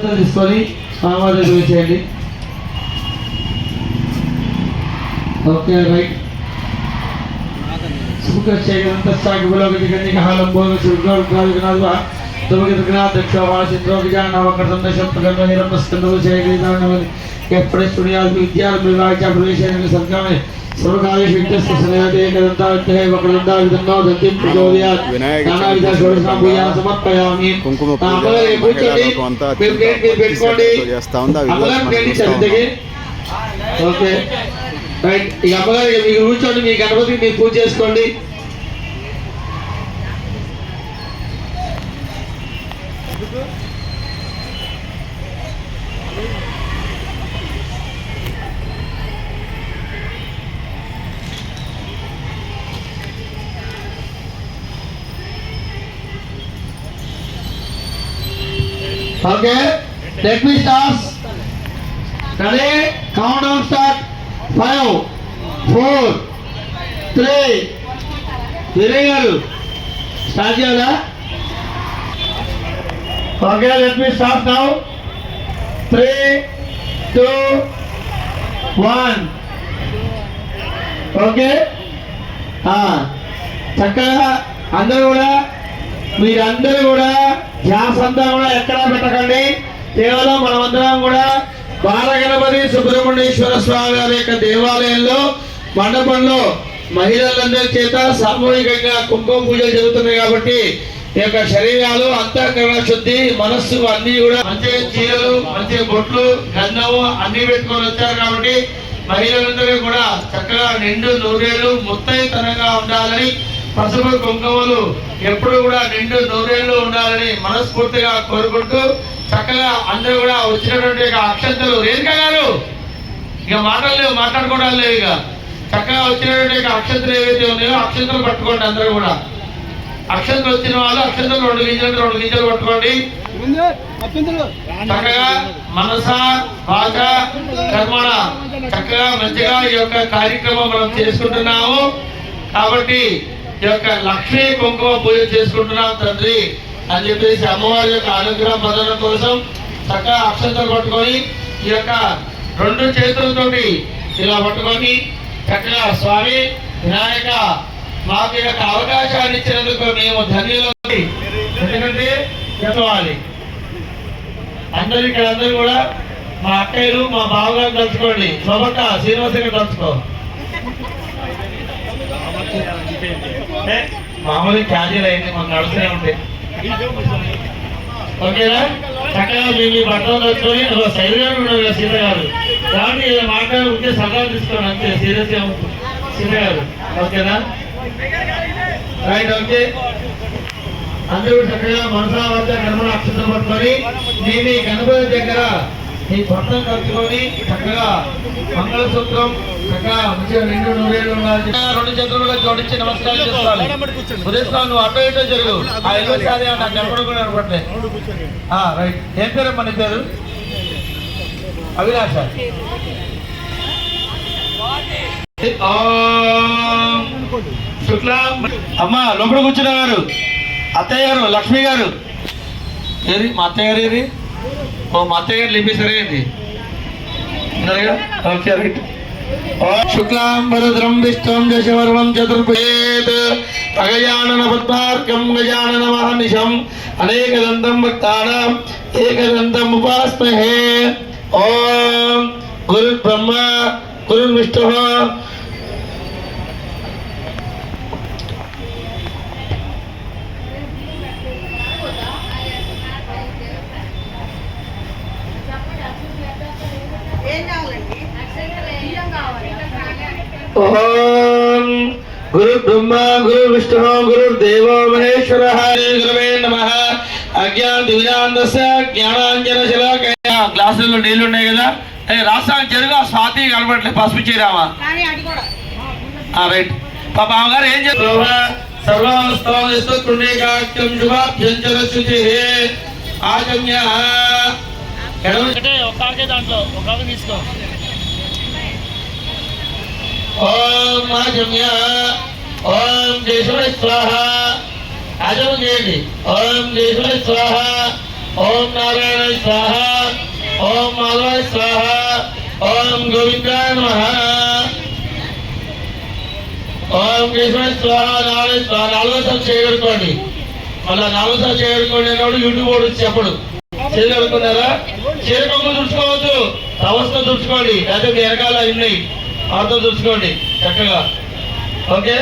తీసుకొని స్వామివారి చేయండి. Okay right. Okay right. ఈ అమ్మగారికి మీకు కూర్చోండి, మీ గణపతికి మీరు పూజ చేసుకోండి. Okay let me start. Ready, count down start. 5 4 3 Vinay గారు స్టార్ట్ చేయాలా? Okay let me start now. 3 2 1 okay. చక్కగా అందరూ కూడా మీరందరూ కూడా ధ్యాస అంతా కూడా ఎక్కడా పెట్టకండి. కేవలం మనమందరం కూడా బాలగణపతి సుబ్రహ్మణ్యేశ్వర స్వామి వారి యొక్క దేవాలయంలో మండపంలో మహిళలందరి చేత సామూహికంగా కుంకుమ పూజలు జరుగుతున్నాయి కాబట్టి ఈ యొక్క శరీరాలు అంతఃకరణ శుద్ధి మనస్సు అన్ని కూడా మంచి చీరలు మంచి బొట్లు గంధము అన్ని పెట్టుకొని వచ్చారు కాబట్టి మహిళలందరూ కూడా చక్కగా నిండు నూరేళ్లు ముత్తైతనంగా ఉండాలని, పసుపు కుంకుమలు ఎప్పుడు కూడా నిండు నూరేళ్లు ఉండాలని మనస్ఫూర్తిగా కోరుకుంటూ చక్కగా అందరూ కూడా వచ్చినటువంటి అక్షంతలు రేణుక గారు ఇక మాటలు లేవు, మాట్లాడుకోవడాలు లేవు. ఇక చక్కగా వచ్చినటువంటి అక్షంతలు ఏవైతే ఉన్నాయో అక్షంతలు పట్టుకోండి. అందరూ కూడా అక్షంతలు వచ్చిన వాళ్ళు అక్షంతలు 2 గింజలు పట్టుకోండి. చక్కగా మనస వాచ కర్మణ చక్కగా మంచిగా ఈ యొక్క కార్యక్రమం మనం చేసుకుంటున్నాము కాబట్టి ఈ యొక్క లక్ష్మీ కుంకుమ పూజ చేసుకుంటున్నాం తండ్రి అని చెప్పేసి అమ్మవారి యొక్క అనుగ్రహం పొందడం కోసం చక్కగా అక్షంతలు పట్టుకొని ఈ యొక్క 2 చేతులతోటి ఇలా పట్టుకొని చక్కగా స్వామి వినాయక మాకు ఈ యొక్క అవకాశాన్ని ఇచ్చినందుకు మేము ధన్యులు. ఎందుకంటే చెప్పవాలి అందరూ ఇక్కడ అందరూ కూడా మా అక్కయ్యలు మా బావగారు తలుచుకోండి. శోభక్క శ్రీనివాసంగా తలుచుకో. మామూలు క్యాజువల్ అయింది, మాకు నడుస్తూనే ఉంటాయి. ఓకేనా? చక్కగా మీ బట్టలు తలుచుకొని శైలి గారు ఉన్నారు కదా సీత గారు కాబట్టి మాట్లాడుకుంటే సలహా తీసుకోండి అంతే. సీరియస్ గా ఉంటుంది సీత గారు. ఓకేనా రైట్. ఓకే అందరూ చక్కగా మనసా వద్ద కర్మల అక్షంతలు పట్టుకొని మీ గణపతి దగ్గర మీ భర్తను కలుపుకొని చక్కగా మంగళసూత్రం చక్కగా మంచిగా 2 నూరేళ్ళు ఉండాలి. 2 చేతులుగా జోడించి నమస్కారం చేసుకోవాలి. ఉదయం నువ్వు అటు ఇటో జరుగు. ఆ ఇల్లు సారి నాకు కనపడకుండా కనపడలే. రైట్. ఏం పేరు మన పేరు? అవినాశ. శుక్లా అమ్మా లోపల కూర్చున్న గారు అత్తయ్య గారు లక్ష్మి గారు ఏది మా అత్తయ్య గారు ఏది? ఓ మా అత్తయ్య గారు లిపి సరైంది. Okay right. శుక్లాంబరధరం విష్ణుం దశవర్ణం చతుర్భుజేత్ అగజానన పద్మార్కం గజానన మహర్నిశం అనేకదంతం భక్తానాం ఏకదంతం ఉపాస్మహే. ఓం గురు బ్రహ్మ గురు విష్ణుః ఓం గురు బ్రహ్మ గురు విష్ణు గురుర్దేవో మహేశ్వరః. గురవే నమః. అజ్ఞాన దివ్యాంధస్య జ్ఞానాంజన శలాకయ. గ్లాసుల్లో నీళ్లు ఉన్నాయి కదా, రాష్ట్రానికి జరుగు. స్వాతి కనబడట్లే, పసుపు చీరామా రైట్. పాప అమ్మగారు ఏం చేస్తారు? సర్వాస్తోండేకాఖ్యం శుభాభ్యంచర శుచి ఆగమ్య. ఒక్కే దాంట్లో ఒక తీసుకో. ఓం ఆజమ్య ఓం జయసుర స్వాహ. ఆజమం చేయండి. ఓం జయసుర స్వాహ ఓం నారాయణ స్వాహ, ఓం మాధవాయ స్వాహ, ఓం గోవిందాయ నమః, ఓం కేశవాయ స్వాహ, నారాయణ స్వాహ. 4వ సార్లు చేయగలుగుకోండి. మళ్ళా 4వ సార్లు చేయగలుగుకోండి అన్నప్పుడు యూట్యూబ్ కూడా చెప్పడు. చేయగలుగుతున్నారా? చేరుకొమ్మ తుడుచుకోవద్దు, అవస్థ తుడుచుకోండి. లేకపోతే మీ వెనకాల ఉన్నాయి వాటితో తుడుచుకోండి చక్కగా. ఓకే.